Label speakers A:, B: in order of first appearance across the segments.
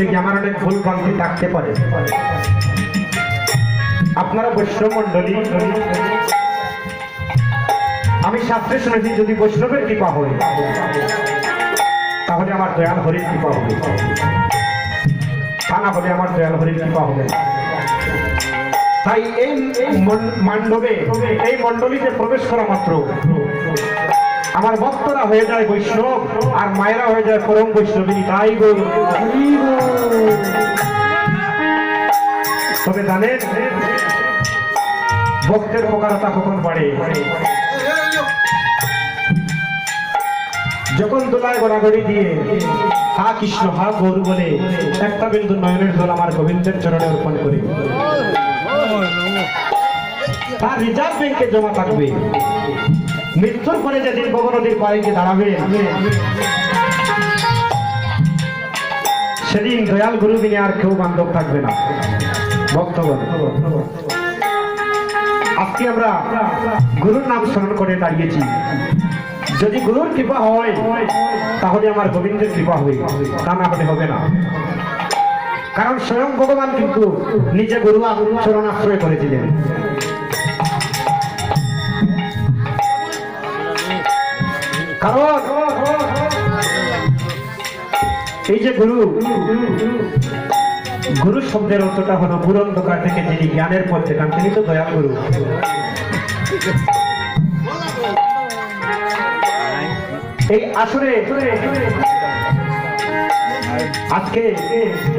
A: থেকে আমার অনেক ভুল ভ্রান্তি থাকতে পারে। আপনারা বৈষ্ণব মন্ডলী, আমি শাস্ত্রে শুনেছি যদি বৈষ্ণবের কৃপা হয় তাহলে আমার দয়াল হরির কৃপা হবে, তা না হলে আমার দয়াল হরির কৃপা হবে। তাই এই মণ্ডপে, এই মণ্ডলীতে প্রবেশ করা মাত্র আমার ভক্তরা হয়ে যায় বৈষ্ণব আর মায়েরা হয়ে যায় পরম বৈষ্ণবিনী। তাই তবে জানেন ভক্তের প্রকারতা কখন বাড়ে? যখন দোলায় গড়াগড়ি দিয়ে হা কৃষ্ণ হা গৌর বলে একটা বিন্দু নয়নের জল আমার গোবিন্দের চরণে অর্পণ করি, তার রিজার্ভ ব্যাংকে জমা থাকবে। মৃত্যুর পরে যেদিন নদীর পাড়ে গিয়ে দাঁড়াবে সেদিন দয়াল গুরু বিনে আর কেউ বান্ধব থাকবে না। ভক্তগণ, আজকে আমরা গুরুর নাম স্মরণ করে দাঁড়িয়েছি। যদি গুরুর কৃপা হয় তাহলে আমার গোবিন্দের কৃপা হবে, তা না হলে হবে না। কারণ স্বয়ং ভগবান কিন্তু নিজে গুরু চরণ আশ্রয় করেছিলেন। কারণ এই যে গুরু, গুরু শব্দের অর্থটা হলো গুরু অন্ধকার থেকে যিনি জ্ঞানের পথ দেখান, তিনি তো দয়াল গুরু। এই আসরে আজকে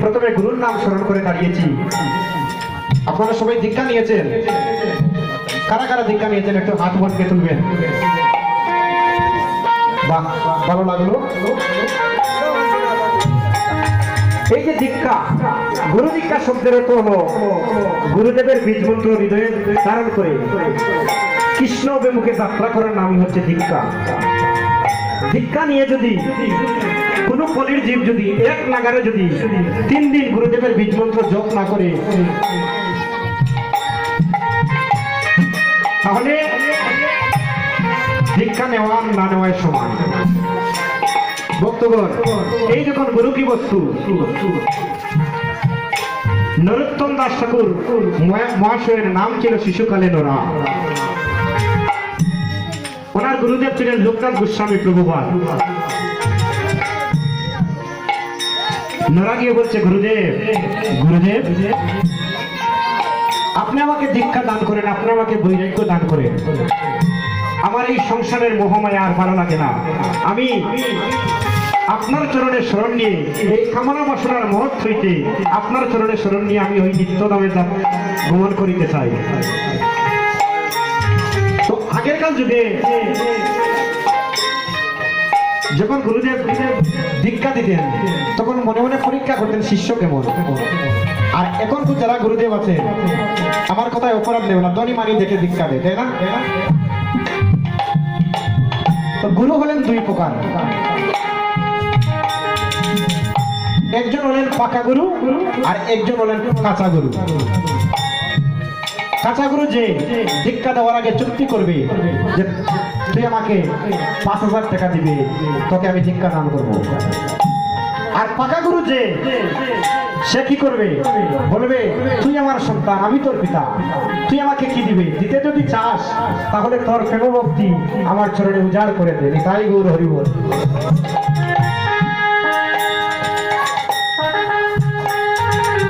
A: প্রথমে গুরুর নাম স্মরণ করে দাঁড়িয়েছি। আপনারা সবাই দীক্ষা নিয়েছেন? কারা কারা দীক্ষা নিয়েছেন একটু হাত বটকে তুলবেন। বাহ, ভালো লাগলো। এই যে দীক্ষা, গুরু দীক্ষা শব্দের অর্থ হলো গুরুদেবের বীজ মন্ত্র হৃদয়ে ধারণ করে কৃষ্ণ অভিমুখে যাত্রা করার নামই হচ্ছে দীক্ষা। দীক্ষা নিয়ে যদি কোন কলির জীব যদি এক নাগারে যদি 3 দিন গুরুদেবের বীজ মন্ত্র জপ না করে তাহলে দীক্ষা নেওয়া না নেওয়ার সমান। ভক্তগণ, এই যখন গুরু কি বস্তু, নরোত্তম দাস ঠাকুর মহাশয়ের নাম ছিল শিশুকালে নরা। ওনার গুরুদেব ছিলেন লোকনাথ গোস্বামী প্রভুপাদ। নরা গিয়ে বলছে, গুরুদেব, গুরুদেব আপনি আমাকে দীক্ষা দান করেন, আপনি আমাকে বৈরাগ্য দান করেন। আমার এই সংসারের মোহমায়া আর ভালো লাগে না। আমি আপনার চরণে শরণ নিয়ে এই কামনা বাসনার মহৎ হইতে আপনার চরণে শরণ নিয়ে আমি ওই নিত্য দামে ভ্রমণ করিতে চাই। তো আগেরকার যুগে যখন গুরুদেব দীক্ষা দিতেন তখন মনে মনে পরীক্ষা করতেন শিষ্য কেমন। আর এখন তো যারা গুরুদেব আছে, আমার কথায় অপরাধ নেবে না, ধনী মানি দেখে দীক্ষা দেয়, তাই না? তো গুরু হলেন 2 প্রকার। একজন হলেন পাকা গুরু আর একজন হলেন কাঁচা গুরু। কাঁচা গুরু যে দীক্ষা দেওয়ার আগে চুক্তি করবে যে তুই আমাকে 5,000 টাকা দিবে, তোকে আমি দীক্ষা দান করবো। আর পাকা গুরু যে সে কি করবে, বলবে তুই আমার সন্তান, আমি তোর পিতা, তুই আমাকে কি দিবে, দিতে যদি চাস তাহলে তোর প্রেম ভক্তি আমার চরণে উজাড় করে দে। তাই গৌর হরি বল।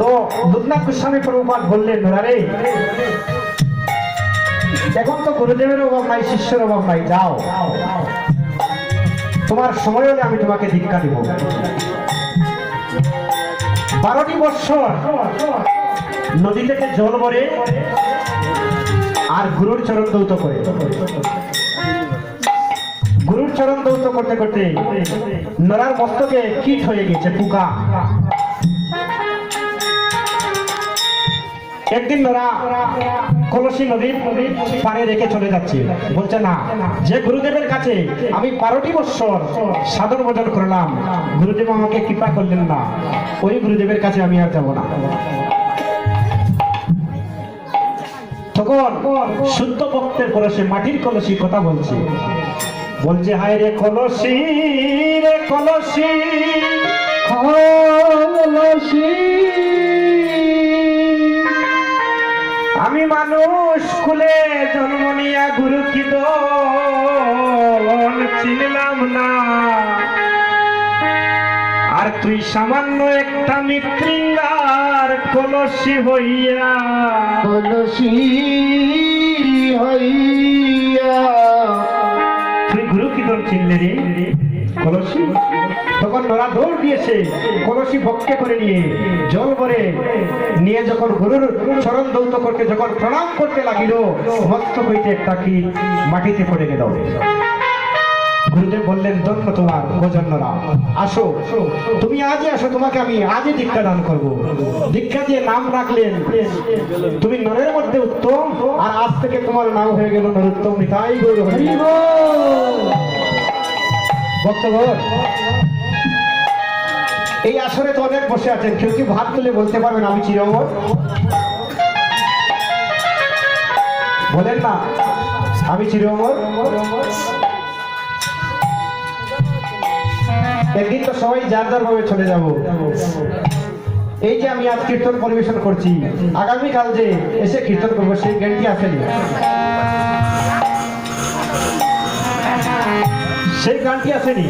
A: তো লোকনাথ গোস্বামী প্রভুপাদ বললেন, রে এখন তো গুরুদেবের অভাব নাই, শিষ্যের অভাব নাই, যাও তোমার সময় হলে আমি তোমাকে দীক্ষা দিব। 12টি বৎসর নদী থেকে জল ভরে আর গুরুর চরণ দৌত করে। গুরুর চরণ দৌত করতে করতে নরার মস্তকে কীট হয়ে গেছে, পোকা। একদিন নরা কলসি নদীর পাড়ে রেখে চলে যাচ্ছে, বলছে না, যে গুরুদেবের কাছে আমি 12টি বৎসর সাধন ভজন করলাম, গুরুদেব আমাকে কৃপা করলেন না, ওই গুরুদেবের কাছে আমি আর যাব না। তখন শুদ্ধ ভক্তের কলসে, মাটির কলসি কথা বলছে, বলছে হায় রে কলসি, রে কলসি,
B: কলসি
A: আমি মানুষ কুলে জন্ম নিয়া গুরু কি দোল চিনলাম না, আর তুই সামান্য একটা মৃত্যুঙ্গার কলসি হইয়া
B: কলসি হইয়া
A: তুই গুরু কি দোল চিনলে রে কলসি। তখন নরা দৌড় দিয়েছে কলসি ভক্তে করে নিয়ে জল ভরে নিয়ে যখন গুরুর চরণ দৌত করতে যখন প্রণাম করতে লাগিল, মস্তক হইতে একটা কি মাটিতে পড়ে গেল। গুরুদেব বললেন, ধন্য তোমার গজন্যরা, আসো তুমি আজই আসো, তোমাকে আমি আজই দীক্ষা দান করব। দীক্ষা দিয়ে নাম রাখলেন তুমি নরের মধ্যে উত্তম, আর আজ থেকে তোমার নাম হয়ে গেল নরোত্তম। নিতাই গৌর হরি বল। ভক্তগণ, এই আসরে তো অনেক বসে আছেন, কেউ কি ভাত তুলে বলতে পারবেন আমি চিরমর? বলেন না আমি চিরমর। একদিন তো সবাই যার যার ভাবে চলে যাব। এই যে আমি আজ কীর্তন পরিবেশন করছি, আগামীকাল যে এসে কীর্তন করবো সেই জ্ঞানটি আসেনি, সেই গানটি আসেনি।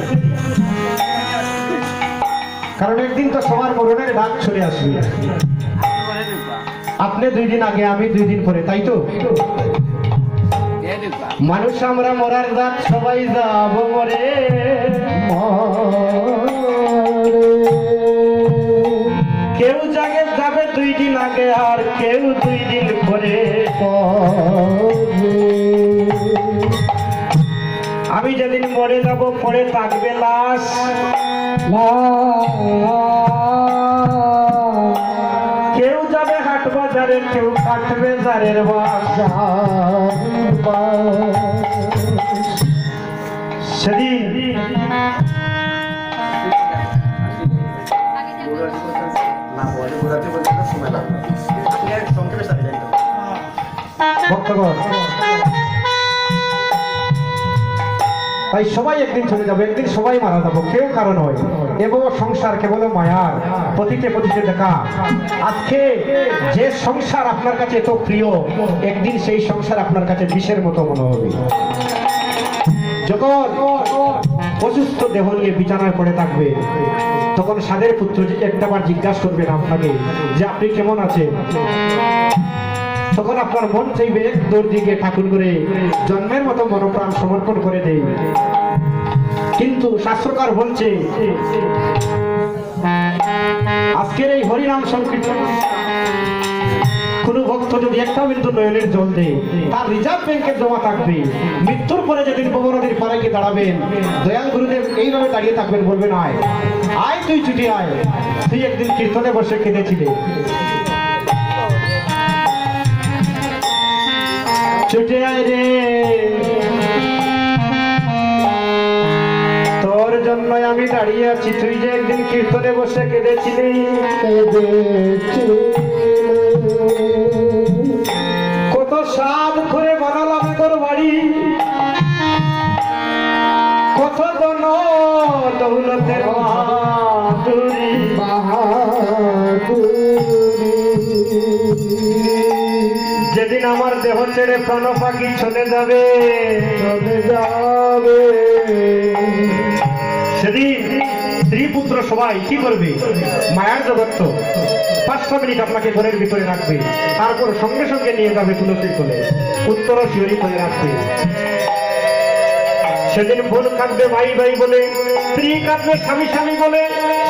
A: কারণ একদিন তো সবার মরণের ডাক চলে আসবে। আপনি 2 দিন আগে, আমি 2 দিন পরে, তাই তো? মানুষ আমরা মরার রাত সবাই যাব মরে, কেউ জাগে যাবে 2 দিন আগে, আর কেউ 2 দিন পরে। আমি যেদিন মরে যাব পরে থাকবে লাশ, কেউ যাবে হাট বাজারে, কেউ কাটবে জারের বাস। সেদিন ভক্তগণ, তাই সবাই একদিন চলে যাবো, একদিন সবাই মারা যাবো, কেউ কারণ নয়। এবং সংসার কেবল মায়ার, পতিতে পতিতে দেখা। আজকে যে সংসার আপনার কাছে এত প্রিয়, একদিন সেই সংসার আপনার কাছে বিষের মতো মনে হবে। যখন অসুস্থ দেহ নিয়ে বিছানায় পড়ে থাকবে, তখন সাদের পুত্র একটাবার জিজ্ঞাসা করবেন আপনাকে যে আপনি কেমন আছেন। তখন আপনার মন চাইবে দৌড় দিকে ঠাকুর করে জন্মের মতো মনোপ্রাণ সমর্পণ করে দেয়। কিন্তু শাস্ত্রকার বলছে, আজকের এই হরিনাম সংকীর্তন কোন ভক্ত যদি একটা বিন্দু নয়নের জল দেয়, তার রিজার্ভ ব্যাংকে জমা থাকবে। মৃত্যুর পরে যেদিন নদীর পাড়ে গিয়ে দাঁড়াবেন, দয়াল গুরুদেব এইভাবে দাঁড়িয়ে থাকবেন, বলবেন আয় আয় তুই ছুটি আয়, তুই একদিন কীর্তনে বসে কেঁদেছিলে, ছুটে আয় রে, তোর জন্য আমি দাঁড়িয়ে আছি, তুই যে একদিন কীর্তনে বসে কেঁদেছিলি। কত সাধ করে বানালাম তোর বাড়ি, কত জন দৌলতের যেদিন আমার দেহ ছেড়ে প্রাণ পাখি চলে যাবে সেদিন স্ত্রী পুত্র সবাই কি করবে? মায়ার জগৎ তো 5 মিনিট আপনাকে ঘরের ভিতরে রাখবে, তারপর সঙ্গে সঙ্গে নিয়ে যাবে তুলসীর কোলে, উত্তর শিহরি করে রাখবে। সেদিন বোন কাঁদবে ভাই ভাই বলে, স্ত্রী কাঁদবে স্বামী স্বামী বলে,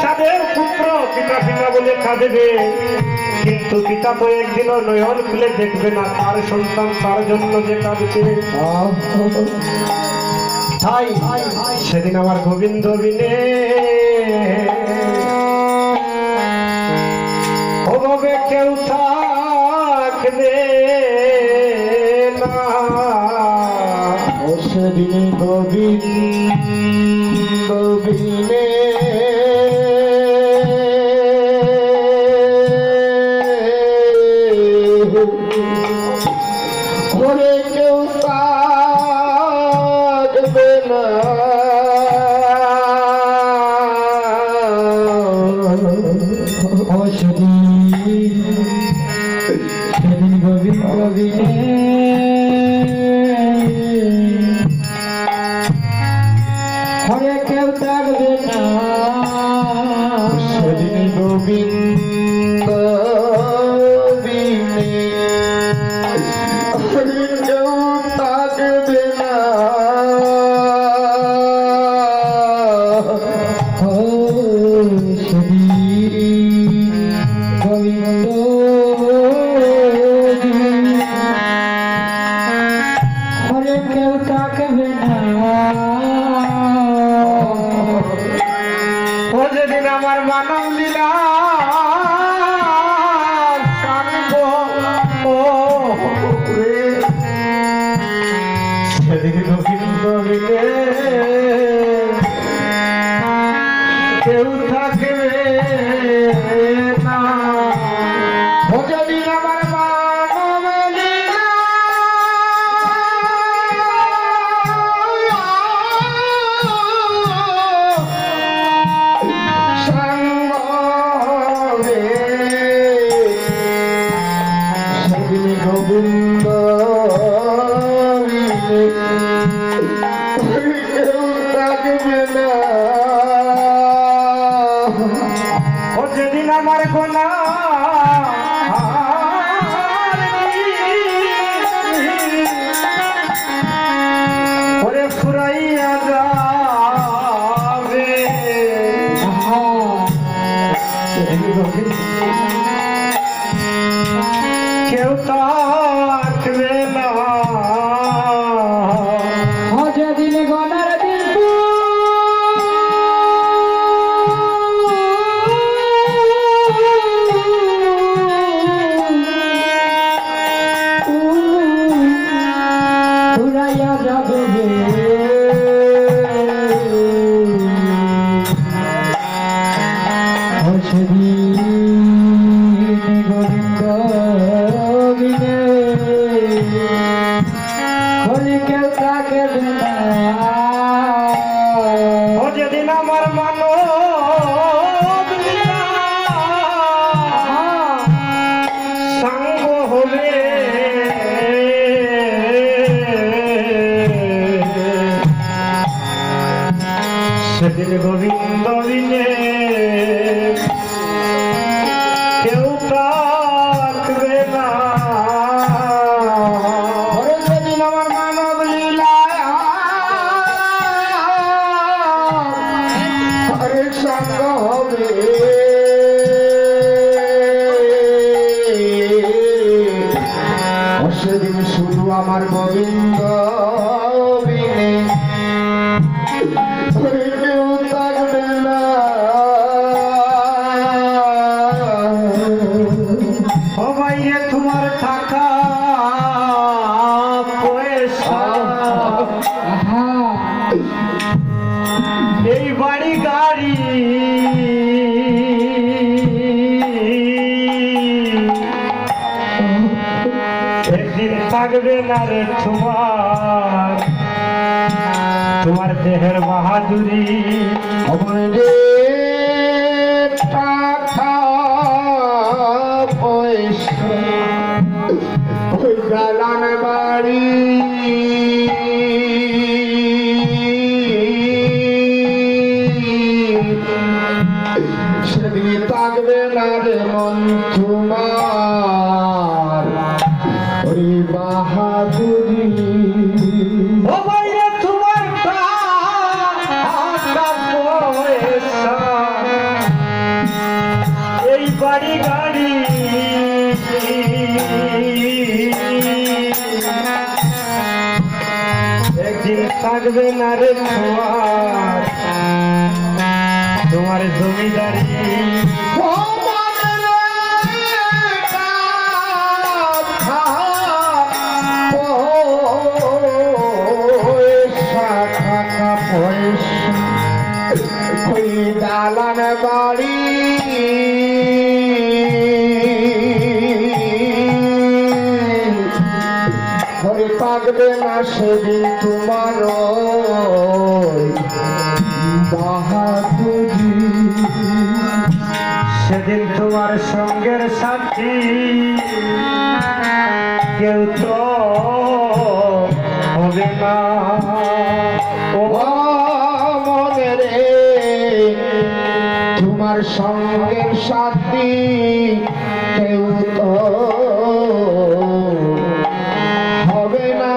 A: সাদের পুত্র পিতা পিতা বলে কাঁদবে। কিন্তু পিতা তো একদিনও নয়ন খুলে দেখবে না তার সন্তান তার জন্য যে কাঁদছে। তাই সেদিন আমার গোবিন্দ বিনে ওভাবে কেউ থাকবে না।
B: সেদিন গোবিন্দ বিনে ঘরে কেউ থাকবে না।
C: ও সেদিন গোবিন্দ বিনে হরে কেউ থাকবে না
B: সেদিন গোবিন্দ বিনে হরি কেউ থাকবে না
C: ও সেদিন গোবিন্দ হরে কেউ থাকবে না
A: ও যেদিন আমার মানব লীলা সাঙ্গ ও রে, সেদিন গোবিন্দ মিলে কেউ থাকবে না।
B: ও যেদিন আমার মানব লীলা সঙ্গ হবে, সেদিন গোবিন্দ বিনে কেউ থাকবে না।
A: ও যেদিন আমার গোনা ওরে ফুরাইয়া যাবে, কেউ থাকবে না।
C: ও যেদিন গনার দিন ফুরাইয়া যাবে ও সেদিন গোবিন্দ বিনে হরি কেউ থাকবে না
A: ও যেদিন আমার মানব লীলা সাঙ্গ হবে, সেদিন গোবিন্দ বিনে কেউ থাকবে না।
B: ওরে যেদিন আমার মানব লীলা হরে সঙ্গ হবে, ও সেদিন শুধু আমার গোবিন্দ বিনে হরে কেউ থাকবে না।
A: ও ভাইয়ে তোমার টাকা পয়সা
C: আহা
A: এই বাড়ি গাড়ি একদিন থাকবে না রে তোমার দেহের বাহাদুরি।
B: আমাদের টাকা পয়সা ওই দালান বাড়ি সেদিন থাকবে না রে মন তোমার ওই বাহাদুরি।
A: ও ভাইয়ে তোমার টাকা পয়সা এই বাড়ি গাড়ি একদিন থাকবে না রে তোমার জমিদারি।
B: ও মনে টাকা পয়সা টাকা পয়সা ওই দালান বাড়ি ঘরে থাকবে না সেদিন তোমার বাহাদুরি।
A: সেদিন তোমার সঙ্গের সাথী কেউ তো হবে না।
B: ও মনে রে তোমার সঙ্গের সাথী কেউ তো হবে না।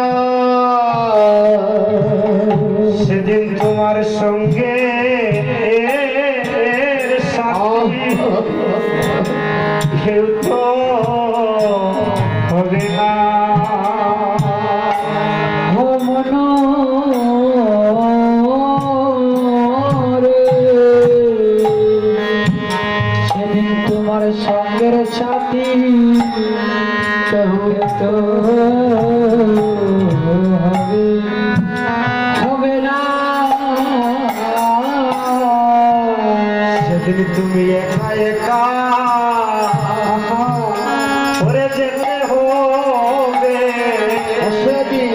A: সেদিন তোমার সঙ্গে সাথী কেউ তো হবে না।
C: ও মন রে সেদিন তোমার সঙ্গের সাথী কেউ তো হবে না।
A: সেদিন তুমি একা একা করে যেতে হবে।
B: সেদিন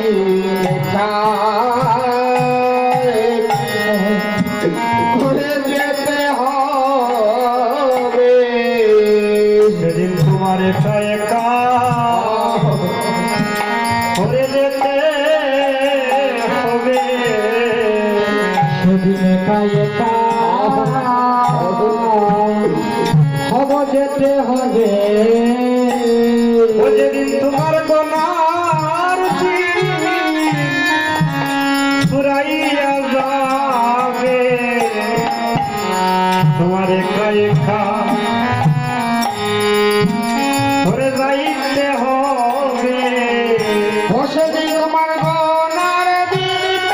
B: ঘুরে যেতে হবে।
A: সেদিন তোমার একা একা করে যেতে হবে।
C: সেদিন একা একা হব যেতে হবে।
A: ও যেদিন তোমার গোনার ফুরাইয়া যাবে, তোমার একা একা করে যাইতে হবে।
B: সেদিন তোমার গনার দিন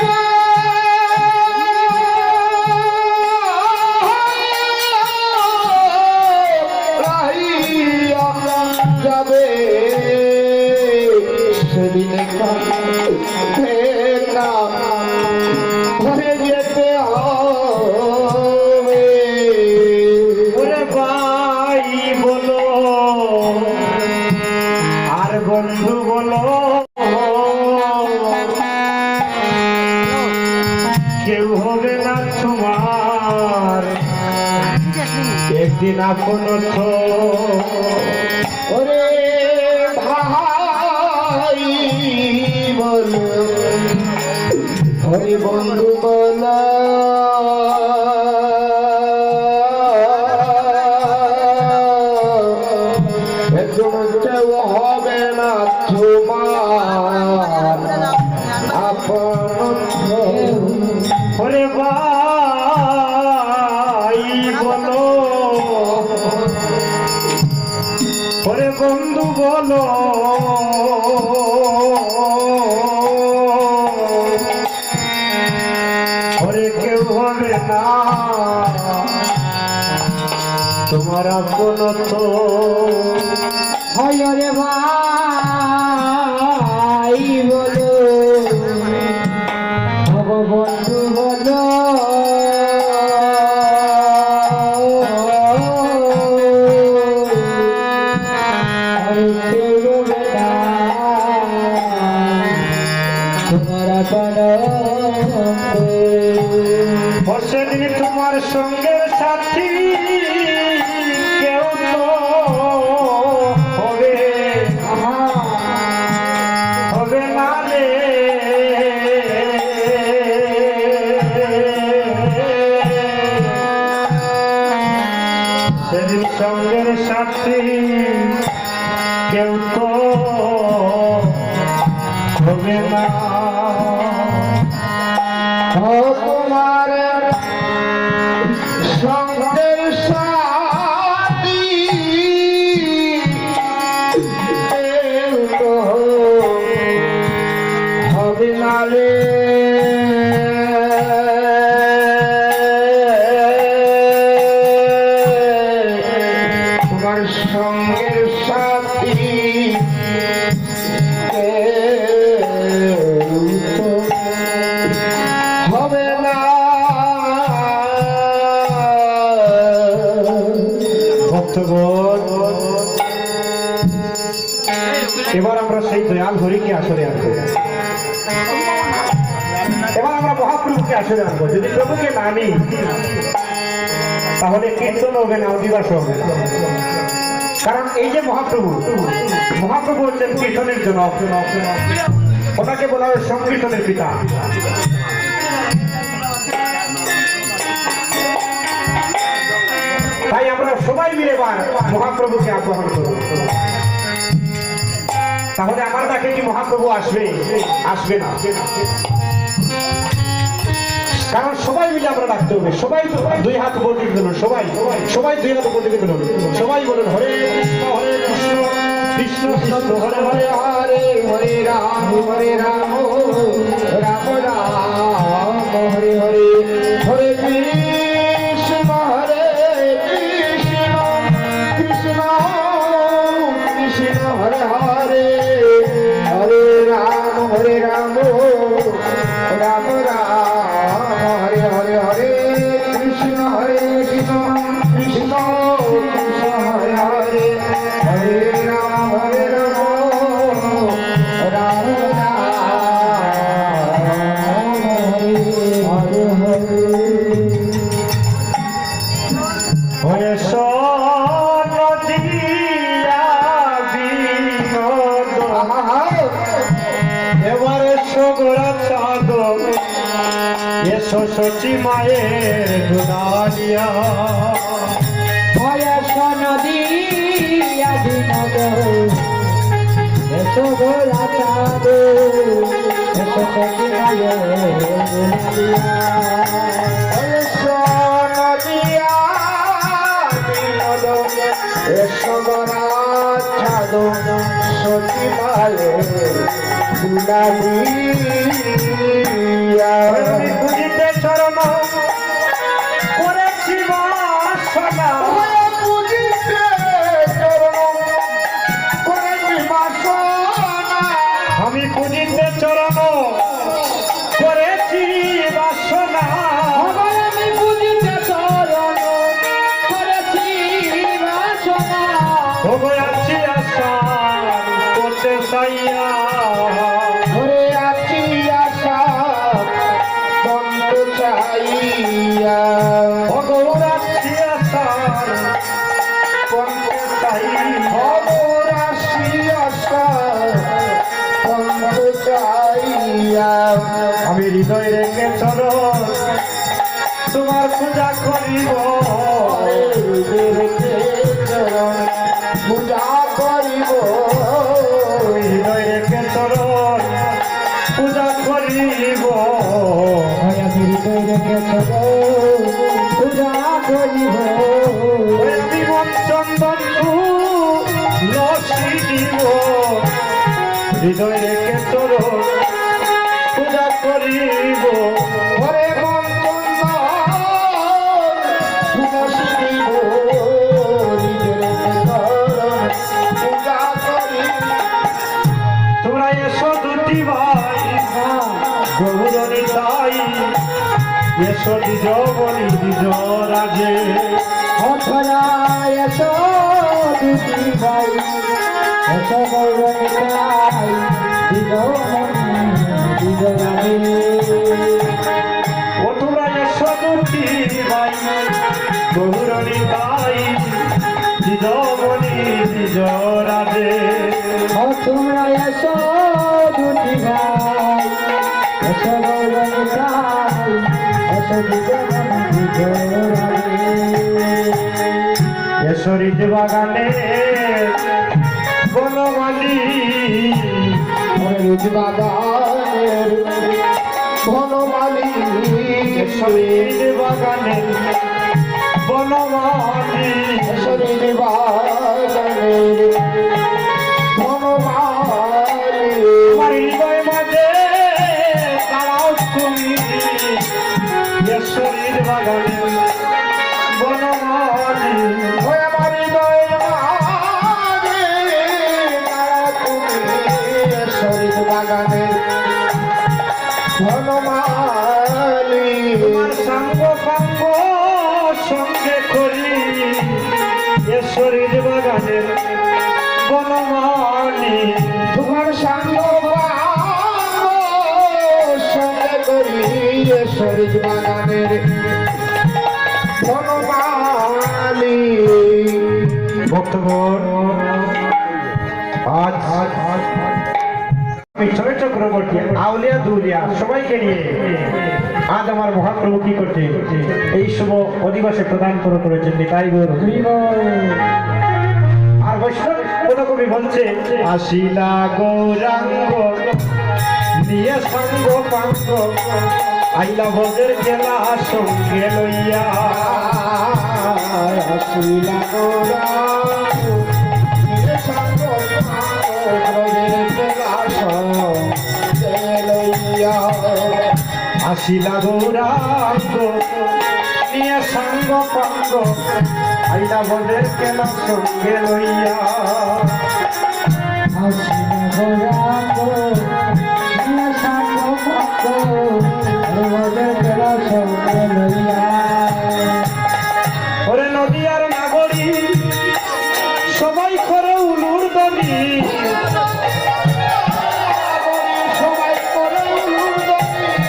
B: যাবে। সেদিন ঘরে যেতে হবে।
A: ওরে ভাই বলো আর বন্ধু বলো, কেউ হবে না তোমার একদিন আপন তো।
B: ওরে ভাই বল, ওরে বন্ধু বল, একজন কেউ হবে না তোমার আপন।
A: ওরে ভাই বলো, ওরে বন্ধু বলো, ওরে কেউ হবে না তোমার আপন তো।
C: হয় রে ভাই বলো, হব বন্ধু বলো, আর কেউ হবে না তোমার আপন।
A: সেদিন তোমার সঙ্গের সাথী কেউ তো হবে হবে না রে। সেদিন সঙ্গের সাথী কেউ তো হবে না।
B: তোমার সঙ্গের সাথী কেউ তো হবে না রে। তোমার সঙ্গের সাথী হবে না।
A: ভক্তগণ, এবার আমরা সেই দয়াল হরিকে আসরে আনবো। এবার আমরা মহাপ্রভুকে আসরে আনবো। যদি প্রভুকে না নিই তাহলে কীর্তন হবে না, অধিবাস হবে না। কারণ এই যে মহাপ্রভু, মহাপ্রভু হচ্ছেন কীর্তনের জনক, ওনাকে বলা হয় সংকীর্তনের পিতা। তাই আমরা সবাই মিলে এবার মহাপ্রভুকে আহ্বান করব। তাহলে আমার ডাকে কি মহাপ্রভু আসবে? আসবে না। কারণ সবাই মিলে আমরা ডাকতে হবে। সবাই দুই হাত উপর দিকে তুলুন, সবাই সবাই দুই হাত উপর দিকে তুলুন, সবাই বলুন হরে কৃষ্ণ হরে কৃষ্ণ কৃষ্ণ কৃষ্ণ হরে হরে
B: হরে হরে রাম হরে রাম রাম রাম হরে হরে হরে কৃষ্ণ হরে কৃষ্ণ কৃষ্ণ কৃষ্ণ হরে হরে হরে রাম রাম রাম হরে হরে হরে কৃষ্ণ কৃষ্ণ কৃষ্ণ হরে হরে হরে রাম রাম
A: হরে সনদিয়া বিনোদ এবারে সগরা চাঁদ এসো সচি মায়ের দুলালিয়া
C: বয়স নদী বিনোদ এসো গোলা চাঁদ এসো সখী মায়ের
B: নদিয়া বিনোদ এসবরাচ্ছাদ সচিবালে দুলালিয়া
A: বুঝিতে চরণ করেছি বাসনা
B: বুঝিতে চরণ করেছি বাসনা
A: আমি বুঝিতে চরণ করেছি বাসনা
C: আমি বুঝিতে চরণ করেছি বাসনা
A: ভোগ আছি আশা করতে সাইয়া
B: ধরে আছি আশা বন্ধ চাইয়া
A: ভোগ আছি আশা করতে সাইয়া
B: খবর আসি আশা বন্ধ চাইয়া
A: আমি হৃদয় রেখে চরণ তোমার পূজা করিব
B: পূজা করিব
A: হৃদয় রেখে চরণ পূজা করিব
C: আমি হৃদয় রেখে পূজা করিব
A: আমি মন চন্দন লসি দিব হৃদয় রেখে চরণ পূজা করিব
B: ঘরে মন চন্দিব পূজা করিব
A: তোমরা এসো দুটি ভাই গৌরী তাই এসো নিজ বলি নিজ রাজে
C: অথরা এসো দুটি ভাই এসো গৌরণিতাই দিগরানি
A: ও তোমরা এসো দুটি ভাই গৌরী তাই নিজ বলি নিজ রাজে
C: তোমরা এসো দুটি ভাই এসো গৌরণিতাই এসো দিগরানি
A: এসরি বাগানে বনমালী
B: বাগানের বনমালী
A: শরীর বাগানে বনমালী
B: শরীর বাগানের বনমালী
A: আমার হৃদয় মাঝে দাঁড়াও তুমি শরীর বাগানে বনমালী
B: ওই আমার হৃদয়ের মাঝে তারা তুমি শরীর বাগানের বনমালী
A: তোমার সাঙ্গ পাঙ্গ সঙ্গে করি শরীর বাগানের বনমালী
B: তোমার সাঙ্গ সঙ্গে করি শরীর বাগানের বনমালী
A: ভক্তগণ, আজ আমি ছোট চক্রবর্তী আউলিয়া দুলিয়া সবাইকে নিয়ে আজ আমার মহাপ্রভু কি করছে এই শুভ অধিবাসে প্রদান করেছেন নিতাই গৌর। আর বৈষ্ণব পদকবি বলছে আসিলা গৌরাঙ্গ নিয়ে সঙ্গ পাঙ্গ আইলা ভোজের খেলা সঙ্গে লইয়া
B: আসিলা গৌরাঙ্গ নিয়ে সঙ্গ পাঙ্গ ভোজের খেলা সঙ্গে লইয়া
A: আসিলা গৌরাঙ্গ নিয়ে সঙ্গ পাঙ্গ আইলা ভোজের খেলা সঙ্গে লইয়া ওরে নদীয়ার নাগরী সবাই করে উলুর দনি
B: সবাই করে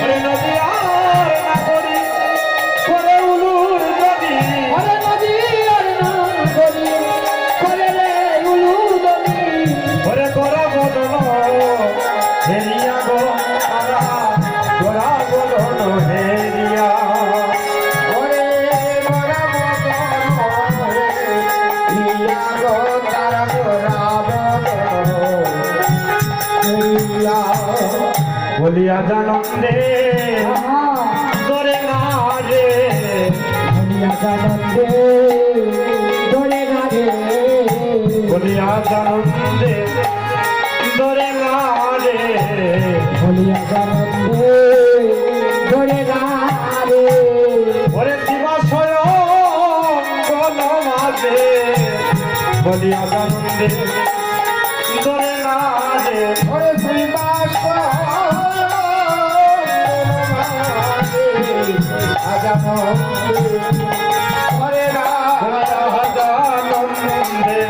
A: ওরে নদীয়ার নাগরী করে উলুর দনি ওরে করা বদন হেরিয়া গো তারা করা বদন হেরিয়া
B: ওরে মোরা মদন ইয়া গো তারা মোরা ইয়া
A: বলিয়া জানন্দে দরে না রে বলিয়া জানন্দে দরে না রে ওরে দিবাশয় কোন মাঝে বলিয়া জানন্দে দরে না রে
B: ওরে শ্রীবাস আজাম ওরে
A: জানন্দে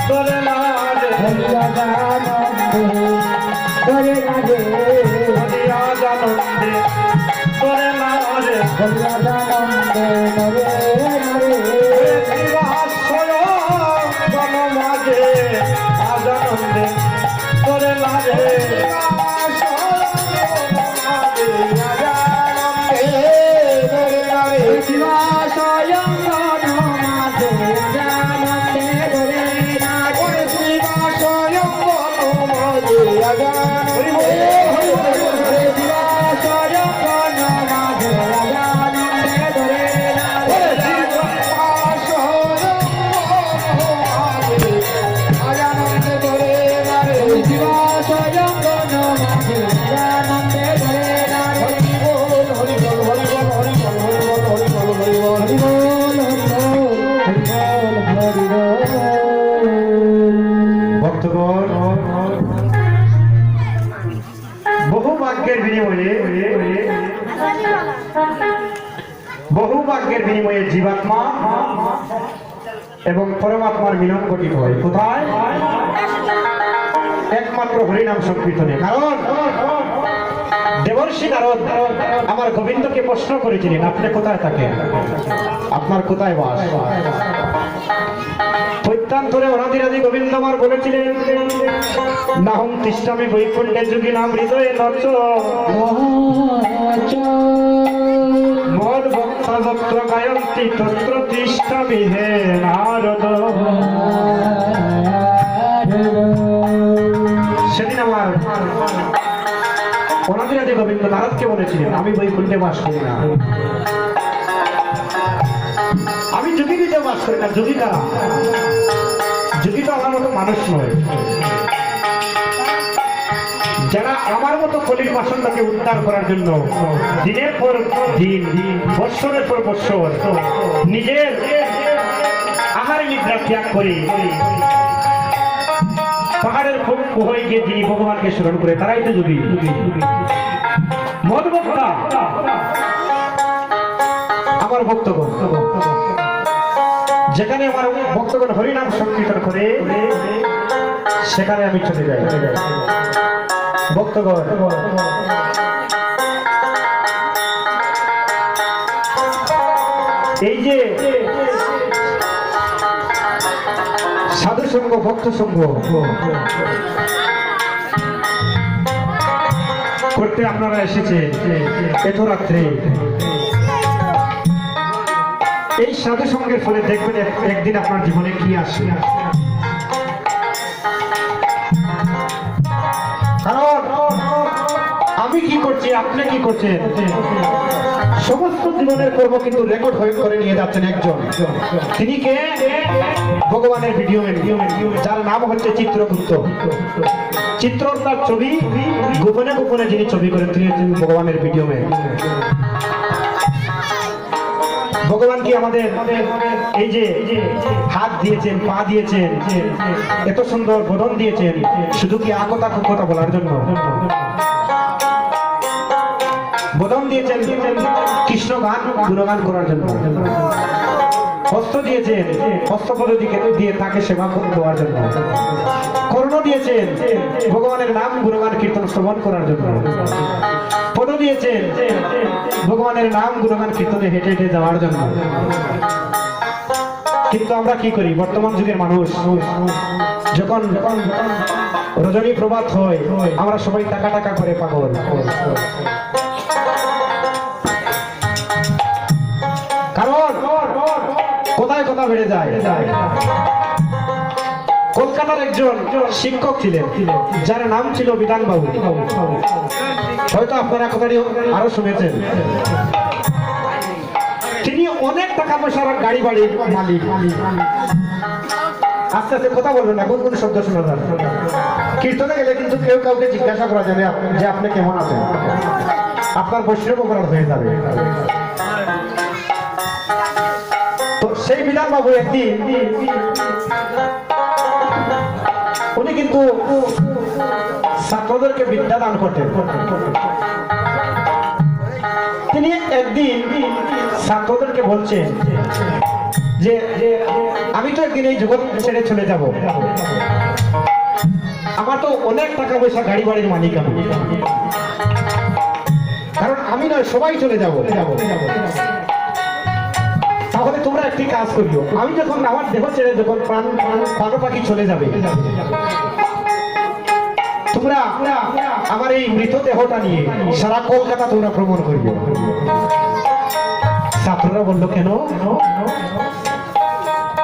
A: দরে না রে বলিয়া জানন্দে দরে না রে দিবাশয় কোন মাঝে আজানন্দে দরে না রে ভক্তগণ, বহু ভাগ্যের বিনিময়ে জীবাত্মা এবং পরমাত্মার মিলন ঘটিত হয় কোথায়? একমাত্র হরিনাম সংকীর্তনে। কারণ দেবর্ষি নারদ আমার গোবিন্দকে প্রশ্ন করেছিলেন আপনি কোথায় থাকেন, আপনার কোথায় বাস? প্রত্যান্তরে অনাদিরাদি গোবিন্দ আমার বলেছিলেন নাহম তিষ্ঠামি বৈকুণ্ঠে যুগী নাম হৃদয়ে নচ মদ ভক্তা যত্র গায়ন্তি তত্র তিষ্ঠামি হে নারদ। সেদিন আমার অনাদিরাদি গোবিন্দ নারদকে বলেছিলেন আমি বৈকুণ্ঠে বাস করি না, আমি যোগীতে বাস করি না। যোগী কারা? যোগী তো আমার মতো মানুষ নয়, যারা আমার মতো কলির বাসনটাকে উদ্ধার করার জন্য দিনের পর দিন বৎসরের পর বৎসর নিজের আহার নিদ্রা ত্যাগ করে পাহাড়ের খুব হয়ে গিয়ে যিনি ভগবানকে স্মরণ করে তারাই তো যোগী। মদভক্তা আমার ভক্তগণ, যেখানে আমার ভক্তগণ হরিনাম সংকীর্তন করে সেখানে আমি চলে যাই। ভক্তগণ, এই যে সাধু সঙ্গ ভক্ত সঙ্গ করতে আপনারা এসেছে এত রাত্রে। এই সাধু সঙ্গের ফলে দেখবেন একদিন আপনার জীবনে কি আসে। কারণ আমি কি করছি, আপনি কি করছেন, সমস্ত জীবনের কর্ম কিন্তু রেকর্ড হয়ে করে নিয়ে যাচ্ছেন একজন। তিনি কে? ভগবানের ভিডিও ম্যান, যার নাম হচ্ছে চিত্রগুপ্ত। চিত্র তার ছবি গোপনে গোপনে যিনি ছবি করেন তিনি হচ্ছেন ভগবানের ভিডিও ম্যান। ভগবান কি আমাদের এই যে হাত দিয়েছেন, পা দিয়েছেন, এত সুন্দর বদন দিয়েছেন শুধু কি আকতা কুকতা বলার জন্য? বদন দিয়েছেন কৃষ্ণ গান গুণগান করার জন্য। হস্ত দিয়েছেন হস্তপদ দিয়ে তাকে সেবা দেওয়ার জন্য। কর্ণ দিয়েছেন ভগবানের নাম গুণগান কীর্তন শ্রবণ করার জন্য। পদ দিয়েছেন ভগবানের নাম গুণগান কীর্তনে হেঁটে হেঁটে যাওয়ার জন্য। কিন্তু আমরা কি করি? বর্তমান যুগের মানুষ যখন রজনী প্রভাত হয় আমরা সবাই টাকা টাকা করে পাগল। কারণ কোথায় কথা বেড়ে যায়। কলকাতার একজন শিক্ষক ছিলেন যার নাম ছিল বিধান বাবু। হয়তো আপনারা কথাটি আরো শুনেছেন। তিনি অনেক টাকা পয়সার গাড়ি বাড়ির মালিক। আস্তে আস্তে কথা বলবেন না, কোন কোন শব্দ শোনা যায়। কীর্তনে গেলে কিন্তু কেউ কাউকে জিজ্ঞাসা করা যাবে যে আপনি কেমন আছেন, আপনার বৈষ্ণব অপরাধ হয়ে যাবে। তো সেই বিধান বাবু একদিন উনি কিন্তু ছাত্রদেরকে বিদ্যা দান করতেন। তিনি একদিন ছাত্রদেরকে বলছেন যে আমি তো একদিন এই জগৎ ছেড়ে চলে যাব, আমার তো অনেক টাকা পয়সা গাড়ি বাড়ির মালিক আমি, কারণ আমি নয় সবাই চলে যাব। তাহলে তোমরা একটি কাজ করিও, আমি যখন আমার দেহ ছেড়ে যখন প্রাণ পাখি চলে যাবে, তোমরা আমার এই মৃত দেহটা নিয়ে সারা কলকাতা তোমরা ভ্রমণ করিও। ছাত্ররা বলল কেন?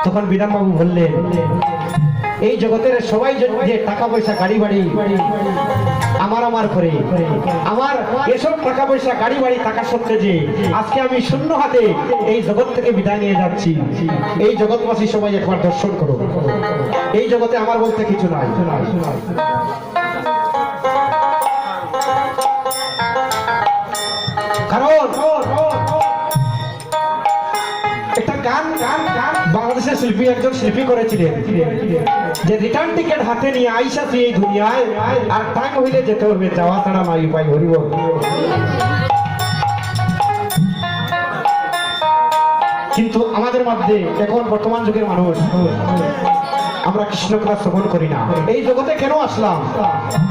A: তখন বিধানবাবু বললেন এই জগতের সবাই যে টাকা পয়সা গাড়ি বাড়ি আমার করে, আমার এসব টাকা পয়সা গাড়ি বাড়ি থাকা সত্ত্বে যে আজকে আমি শূন্য হাতে এই জগৎ থেকে বিদায় নিয়ে যাচ্ছি, এই জগৎবাসী সবাই একবার দর্শন করো। এই জগতে আমার বলতে কিছু নাই। কারণ একটা গান বাংলাদেশের শিল্পী একজন শিল্পী করেছিলেন যে রিটার্ন টিকেট হাতে নিয়ে আইসাছি এই দুনিয়ায়, আর টাইম হইলে যেতে হবে, যাওয়া ছাড়া নাই উপায়। হরিব। কিন্তু আমাদের মধ্যে এখন বর্তমান যুগের মানুষ আমরা কৃষ্ণ কথা শ্রবণ করি না। এই জগতে কেন আসলাম?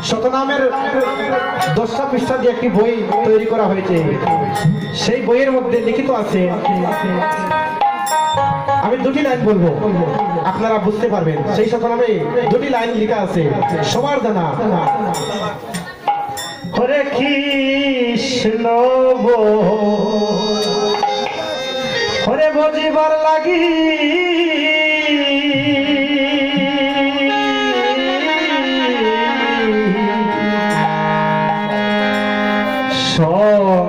A: শতনামের 10টা পৃষ্ঠা দিয়ে একটি বই তৈরি করা হয়েছে। সেই বইয়ের মধ্যে লিখিত আছে, আমি দুটি লাইন বলবো, আপনারা বুঝতে পারবেন। সেই শতনামে দুটি লাইন লেখা আছে, সবার জানা। হরে কৃষ্ণ হরে বজিবার লাগি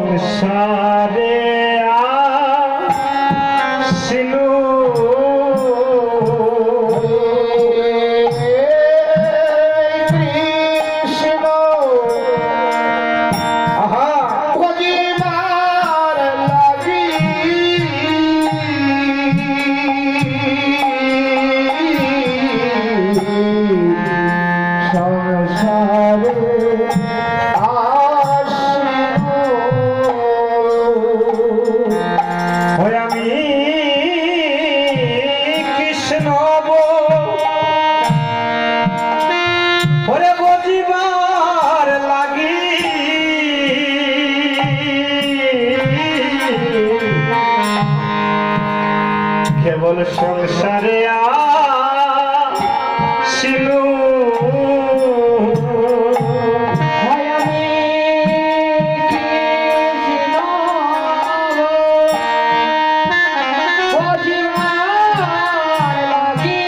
A: সংসারে আসিলু কৃষ্ণ আহা
B: ভজিবার লাগি
C: সংসারে
A: হয় আমি কৃষ্ণ হরে বজিবার লাগি কেবল সংসারে শিলু
C: হয় আমি কৃষ্ণ বজিবার লাগি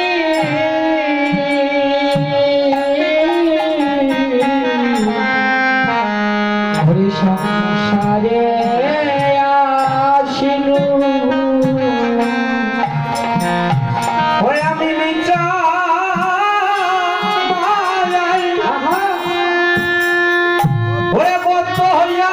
C: হরি সংসারে আসিনু
A: ওই আমি নিচাই ওরে বদ্ধ হইয়া